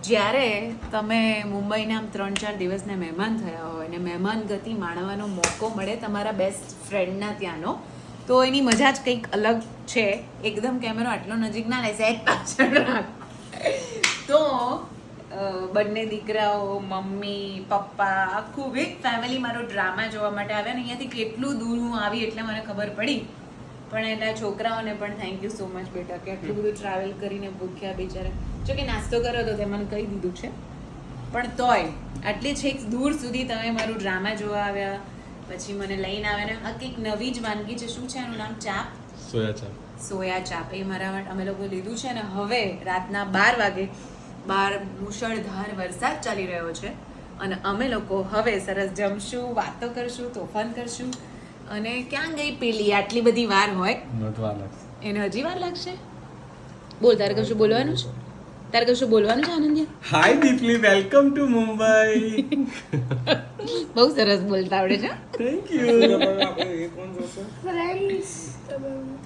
જ્યારે તમે મુંબઈના 3-4 દિવસના મહેમાન થયા હોય ને મહેમાન ગતિ માણવાનો મોકો મળે તમારા બેસ્ટ ફ્રેન્ડના ત્યાંનો, તો એની મજા જ કંઈક અલગ છે. એકદમ કેમેરો આટલો નજીક ના લે, સેટ પાછળ રાખ. તો બંને દીકરાઓ, મમ્મી, પપ્પા, આખું વિથ ફેમિલી મારો ડ્રામા જોવા માટે આવ્યા. ને અહીંયાથી કેટલું દૂર હું આવી એટલે મને ખબર પડી. પણ એના છોકરાઓને પણ થેન્ક યુ સો મચ બેટા, કે આટલું બધું ટ્રાવેલ કરીને ભૂખ્યા બિચારા. જો કે નાસ્તો કર્યો તો તે મને કહી દીધું છે, પણ તોય આટલી છેક દૂર સુધી તમે મારું ડ્રામા જોવા આવ્યા, પછી મને લઈને આવ્યા. ને આ કંઈક નવી જ વાનગી છે, શું છે એનું નામ? ચાપ, સોયા ચાપ. એ મારા માટે અમે લોકો લીધું છે. ને હવે રાતના 12 વાગે બહાર મુશળધાર વરસાદ ચાલી રહ્યો છે અને અમે લોકો હવે સરસ જમશું, વાતો કરશું, તોફાન કરશું. અને ક્યાં ગઈ પેલી આટલી બધી વાર હોય? એને હજી વાર લાગશે. બોલ, તારે કશું બોલવાનું છે? તારે કશું બોલવાનું છે આનંદિયા? હાય દીપલી, વેલકમ ટુ મુંબઈ. બહુ સરસ બોલતા આવડે છે. Thank you.